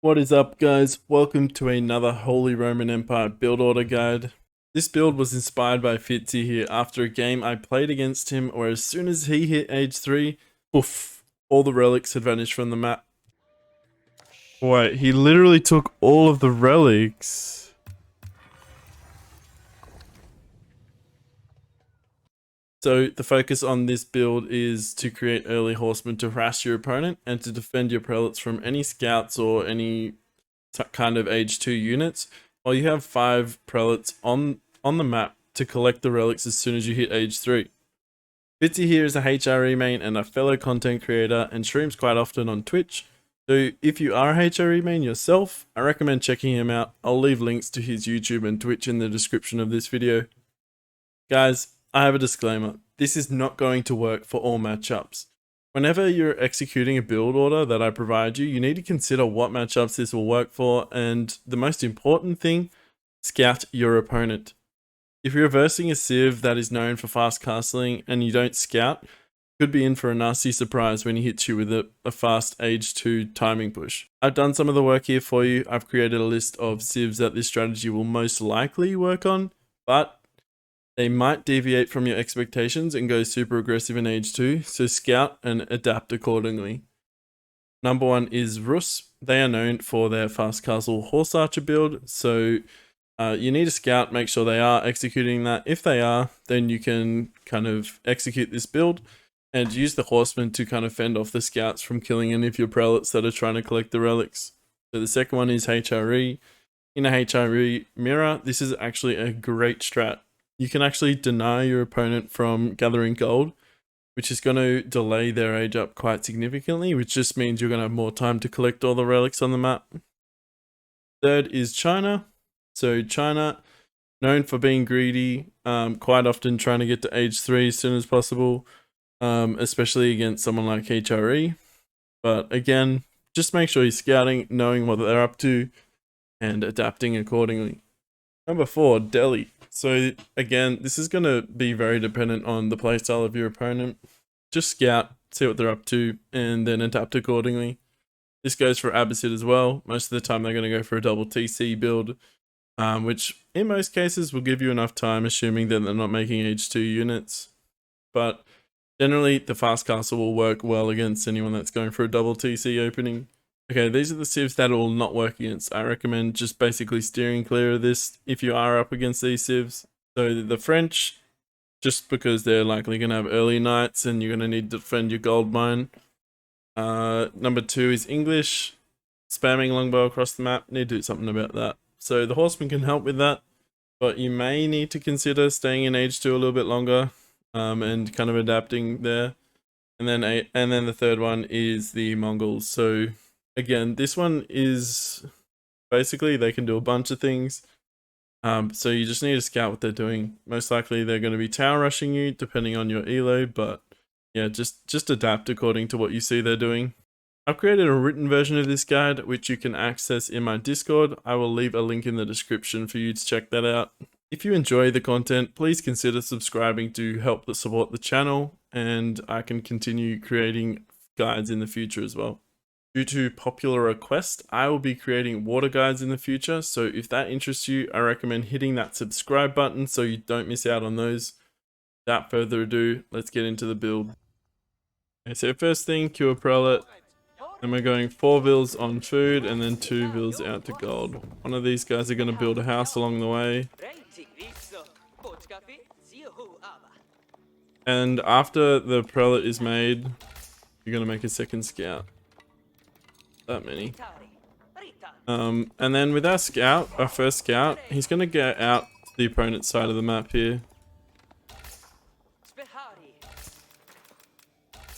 What is up, guys? Welcome to another Holy Roman Empire build order guide. This build was inspired by FitzyHere after a game I played against him where as soon as he hit age 3, poof, all the relics had vanished from the map. Wait, he literally took all of the relics. So the focus on this build is to create early horsemen to harass your opponent and to defend your prelates from any scouts or any kind of age 2 units, while you have 5 prelates on the map to collect the relics as soon as you hit age 3. FitzyHere is a HRE main and a fellow content creator and streams quite often on Twitch, so if you are a HRE main yourself, I recommend checking him out. I'll leave links to his YouTube and Twitch in the description of this video. Guys, I have a disclaimer. This is not going to work for all matchups. Whenever you're executing a build order that I provide you, you need to consider what matchups this will work for, and the most important thing, scout your opponent. If you're versing a civ that is known for fast castling and you don't scout, you could be in for a nasty surprise when he hits you with a fast age 2 timing push. I've done some of the work here for you. I've created a list of civs that this strategy will most likely work on, but they might deviate from your expectations and go super aggressive in age 2, so scout and adapt accordingly. Number 1 is Rus. They are known for their fast castle horse archer build, so you need to scout, make sure they are executing that. If they are, then you can kind of execute this build and use the horsemen to kind of fend off the scouts from killing any of your prelates that are trying to collect the relics. So the second one is HRE. In a HRE mirror, this is actually a great strat. You can actually deny your opponent from gathering gold, which is going to delay their age up quite significantly, which just means you're going to have more time to collect all the relics on the map. Third is China. So China, known for being greedy, quite often trying to get to age 3 as soon as possible, especially against someone like HRE. But again, just make sure you're scouting, knowing what they're up to, and adapting accordingly. Number 4, Delhi. So again, this is going to be very dependent on the playstyle of your opponent. Just scout, see what they're up to, and then adapt accordingly. This goes for Abbasid as well. Most of the time they're going to go for a double TC build, which in most cases will give you enough time, assuming that they're not making age 2 units. But generally, the fast castle will work well against anyone that's going for a double TC opening. Okay, these are the civs that it will not work against. I recommend just basically steering clear of this if you are up against these civs. So the French, just because they're likely going to have early knights and you're going to need to defend your gold mine. Number 2 is English. Spamming longbow across the map, need to do something about that. So the horseman can help with that, but you may need to consider staying in age 2 a little bit longer and kind of adapting there. And then the third one is the Mongols. So again, this one is basically they can do a bunch of things. So you just need to scout what they're doing. Most likely they're going to be tower rushing you depending on your elo, but yeah, just adapt according to what you see they're doing. I've created a written version of this guide, which you can access in my Discord. I will leave a link in the description for you to check that out. If you enjoy the content, please consider subscribing to help support the channel, and I can continue creating guides in the future as well. Due to popular request, I will be creating water guides in the future, so if that interests you, I recommend hitting that subscribe button so you don't miss out on those. Without further ado, let's get into the build. Okay, so first thing, cure prelate. Then we're going 4 vills on food and then 2 vills out to gold. One of these guys are going to build a house along the way. And after the prelate is made, you're going to make a second scout. That many. And then with our scout, our first scout, he's going to get out to the opponent's side of the map here.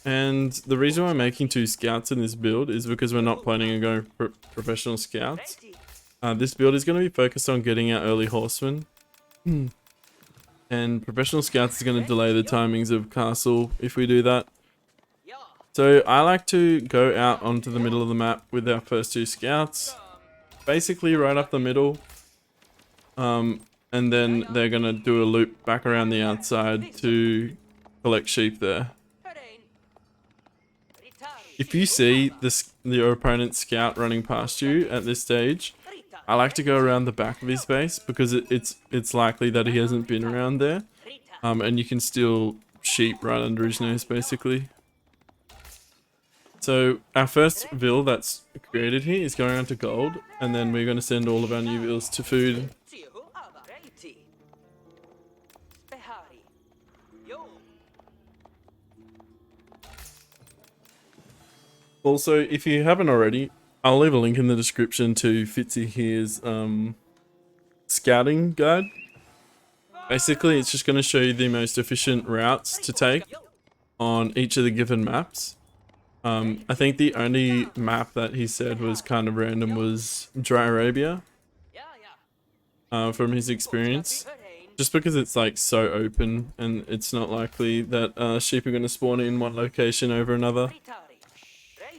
And the reason why I'm making 2 scouts in this build is because we're not planning on going for professional scouts. This build is going to be focused on getting our early horsemen. And professional scouts is going to delay the timings of castle if we do that. So I like to go out onto the middle of the map with our first 2 scouts. Basically right up the middle. And then they're going to do a loop back around the outside to collect sheep there. If you see your opponent's scout running past you at this stage, I like to go around the back of his base because it's likely that he hasn't been around there. And you can steal sheep right under his nose, basically. So our first vill that's created here is going on to gold, and then we're going to send all of our new vills to food. Also, if you haven't already, I'll leave a link in the description to FitzyHere's scouting guide. Basically, it's just going to show you the most efficient routes to take on each of the given maps. I think the only map that he said was kind of random was Dry Arabia, from his experience. Just because it's like so open and it's not likely that sheep are going to spawn in one location over another.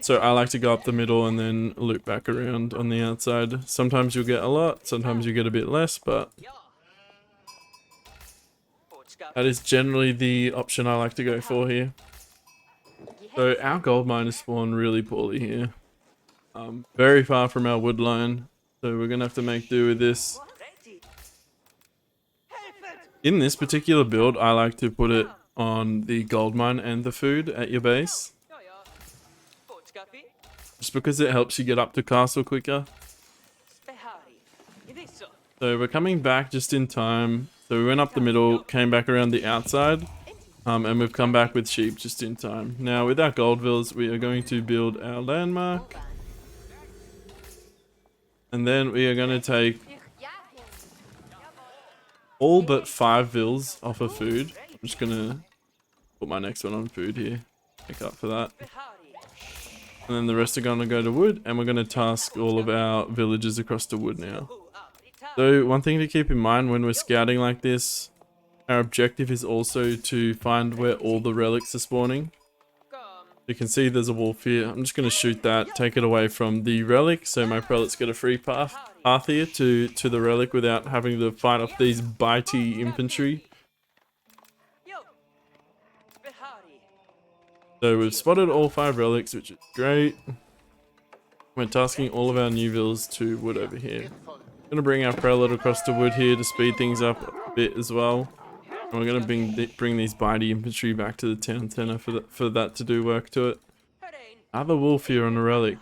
So I like to go up the middle and then loop back around on the outside. Sometimes you'll get a lot, sometimes you get a bit less, but that is generally the option I like to go for here. So our gold mine is spawned really poorly here. Very far from our wood line, so we're going to have to make do with this. In this particular build, I like to put it on the gold mine and the food at your base. Just because it helps you get up to castle quicker. So we're coming back just in time. So we went up the middle, came back around the outside, and we've come back with sheep just in time. Now with our gold vills, we are going to build our landmark. And then we are going to take all but 5 vills off of food. I'm just going to put my next one on food here. Make up for that. And then the rest are going to go to wood, and we're going to task all of our villagers across to wood now. So one thing to keep in mind when we're scouting like this, our objective is also to find where all the relics are spawning. You can see there's a wolf here. I'm just going to shoot that, take it away from the relic, so my prelates get a free path here to the relic without having to fight off these bitey infantry. So we've spotted all 5 relics, which is great. We're tasking all of our new vills to wood over here. Going to bring our prelate across to wood here to speed things up a bit as well. And we're going to bring these bitey infantry back to the town center for that to do work to it. Another wolf here on a relic.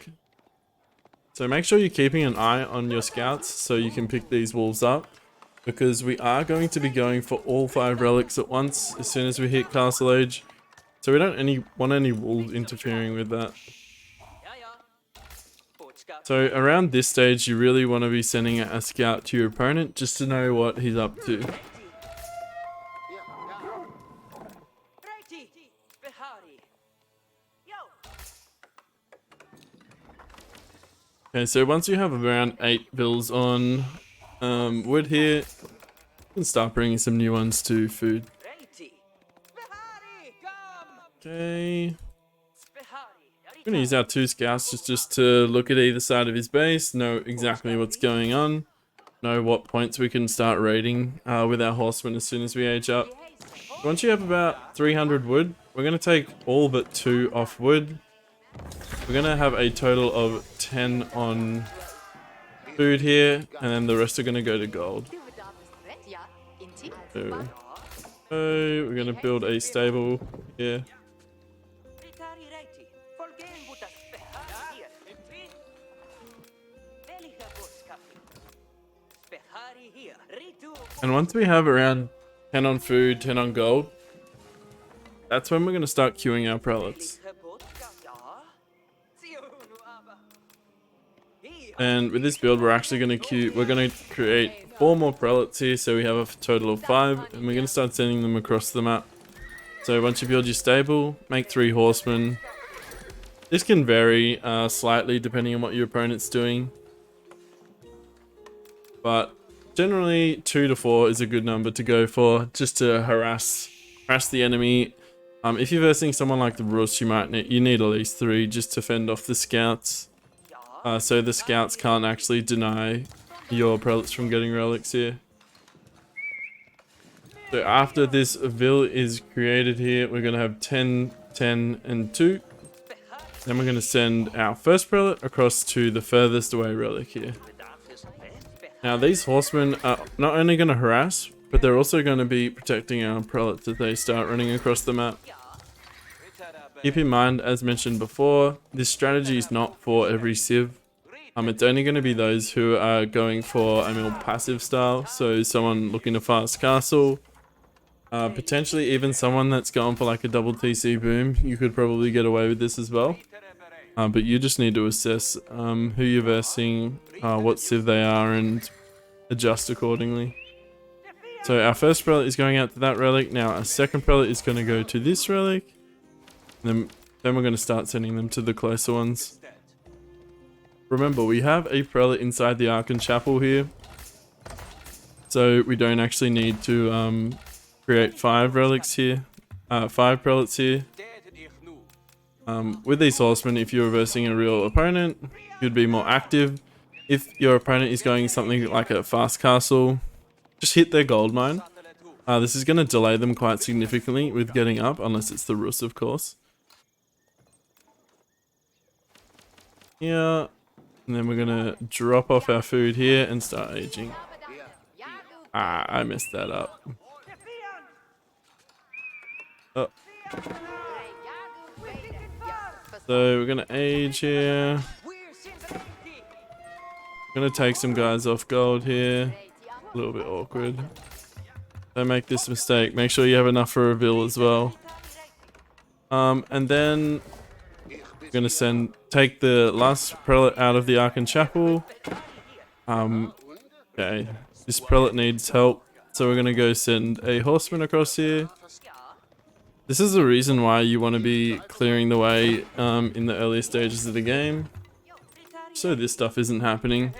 So make sure you're keeping an eye on your scouts so you can pick these wolves up, because we are going to be going for all 5 relics at once as soon as we hit castle age. So we don't want any wolves interfering with that. So around this stage, you really want to be sending a scout to your opponent just to know what he's up to. Okay, so once you have around 8 vills on wood here, you can start bringing some new ones to food. Okay. We're going to use our 2 scouts just to look at either side of his base, know exactly what's going on, know what points we can start raiding with our horsemen as soon as we age up. Once you have about 300 wood, we're going to take all but 2 off wood. We're going to have a total of 10 on food here, and then the rest are going to go to gold. So we're going to build a stable here. And once we have around 10 on food, 10 on gold, that's when we're going to start queuing our prelates. And with this build, we're actually going to create 4 more prelates here, so we have a total of 5, and we're going to start sending them across the map. So once you build your stable, make 3 horsemen. This can vary slightly depending on what your opponent's doing, but generally 2 to 4 is a good number to go for, just to harass the enemy. If you're versing someone like the Rus, you need at least 3 just to fend off the scouts, so the scouts can't actually deny your prelates from getting relics here. So after this vill is created here, we're going to have 10, 10, and 2. Then we're going to send our first prelate across to the furthest away relic here. Now these horsemen are not only going to harass, but they're also going to be protecting our prelates as they start running across the map. Keep in mind, as mentioned before, this strategy is not for every civ. It's only going to be those who are going for a more passive style, so someone looking to fast castle, potentially even someone that's going for like a double TC boom. You could probably get away with this as well. But you just need to assess who you're versing, what civ they are, and adjust accordingly. So our first prelate is going out to that relic. Now our second prelate is going to go to this relic. And then we're going to start sending them to the closer ones. Remember, we have a prelate inside the Archon Chapel here. So we don't actually need to create 5 relics here. 5 prelates here. With these horsemen, if you're versing a real opponent, you'd be more active. If your opponent is going something like a fast castle, just hit their gold mine. This is going to delay them quite significantly with getting up, unless it's the Rus, of course. Yeah, and then we're going to drop off our food here and start aging. I messed that up. Oh. So we're going to age here. Going to take some guys off gold here. A little bit awkward. Don't make this mistake. Make sure you have enough for a reveal as well. And then we're going to take the last prelate out of the Archon Chapel. Okay, this prelate needs help, so we're going to go send a horseman across here. This is the reason why you want to be clearing the way in the earlier stages of the game, so this stuff isn't happening.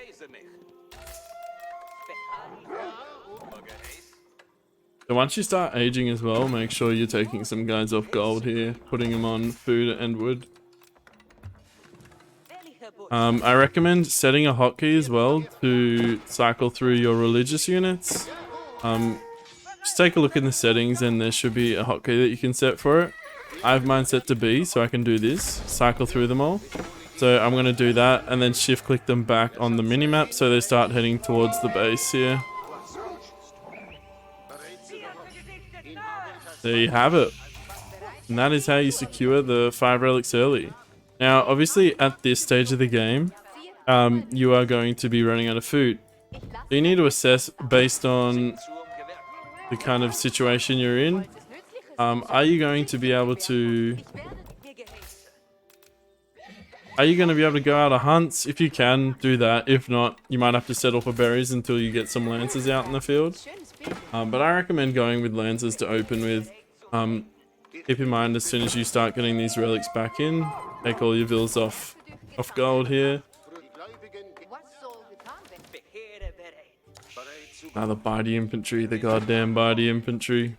So once you start aging as well, make sure you're taking some guys off gold here, putting them on food and wood. I recommend setting a hotkey as well to cycle through your religious units. Just take a look in the settings and there should be a hotkey that you can set for it. I have mine set to B, so I can do this, cycle through them all. So I'm going to do that and then shift click them back on the minimap so they start heading towards the base here. There you have it. And that is how you secure the 5 relics early. Now, obviously at this stage of the game, you are going to be running out of food. So you need to assess based on the kind of situation you're in. Are you going to be able to go out on hunts? If you can, do that. If not, you might have to settle for berries until you get some lancers out in the field. But I recommend going with lancers to open with. Keep in mind, as soon as you start getting these relics back in, take all your vills off gold here. The body infantry, the goddamn body infantry.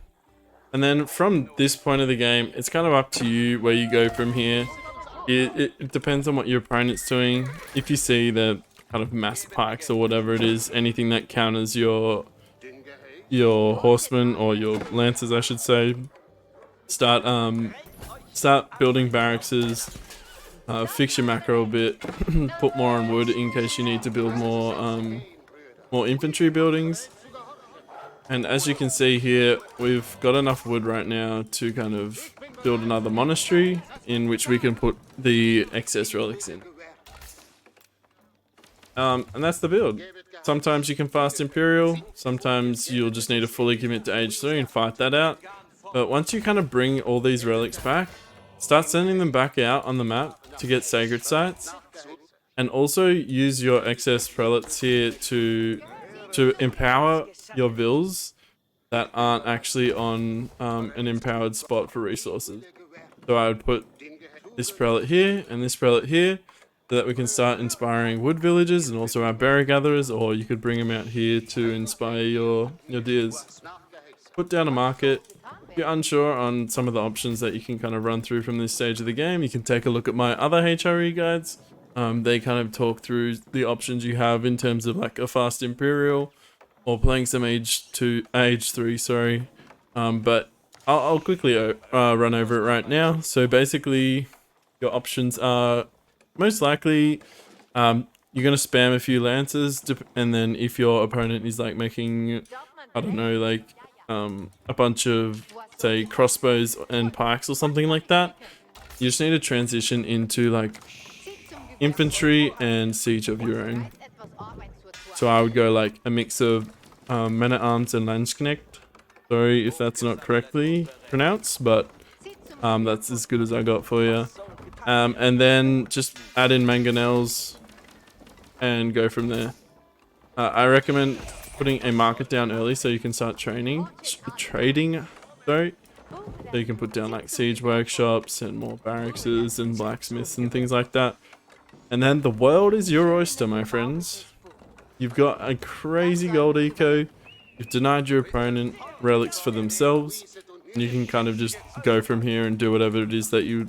And then from this point of the game, it's kind of up to you where you go from here. It depends on what your opponent's doing. If you see the kind of mass pikes or whatever it is, anything that counters your horsemen or your lancers, I should say, start building barracks, fix your macro a bit, put more on wood in case you need to build more infantry buildings. And as you can see here, we've got enough wood right now to kind of build another monastery in which we can put the excess relics in. And that's the build. Sometimes you can fast Imperial, sometimes you'll just need to fully commit to Age 3 and fight that out. But once you kind of bring all these relics back, start sending them back out on the map to get sacred sites. And also use your excess prelates here to empower your vills that aren't actually on an empowered spot for resources. So I would put this prelate here and this prelate here so that we can start inspiring wood villagers and also our berry gatherers, or you could bring them out here to inspire your deers. Put down a market. If you're unsure on some of the options that you can kind of run through from this stage of the game, you can take a look at my other HRE guides. They kind of talk through the options you have in terms of like a fast Imperial or playing some Age 3, sorry. But I'll quickly run over it right now. So basically, your options are most likely you're gonna spam a few lances, and then if your opponent is like making, I don't know, like a bunch of say crossbows and pikes or something like that, you just need to transition into like infantry and siege of your own. So I would go like a mix of men-at-arms and Landsknecht. Sorry if that's not correctly pronounced, but that's as good as I got for you. And then just add in mangonels and go from there. I recommend putting a market down early so you can start trading. Sorry. So you can put down like siege workshops and more barracks and blacksmiths and things like that. And then the world is your oyster, my friends. You've got a crazy gold eco. You've denied your opponent relics for themselves. And you can kind of just go from here and do whatever it is that you,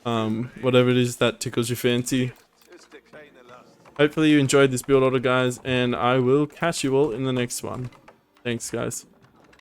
whatever it is that tickles your fancy. Hopefully you enjoyed this build order, guys, and I will catch you all in the next one. Thanks, guys.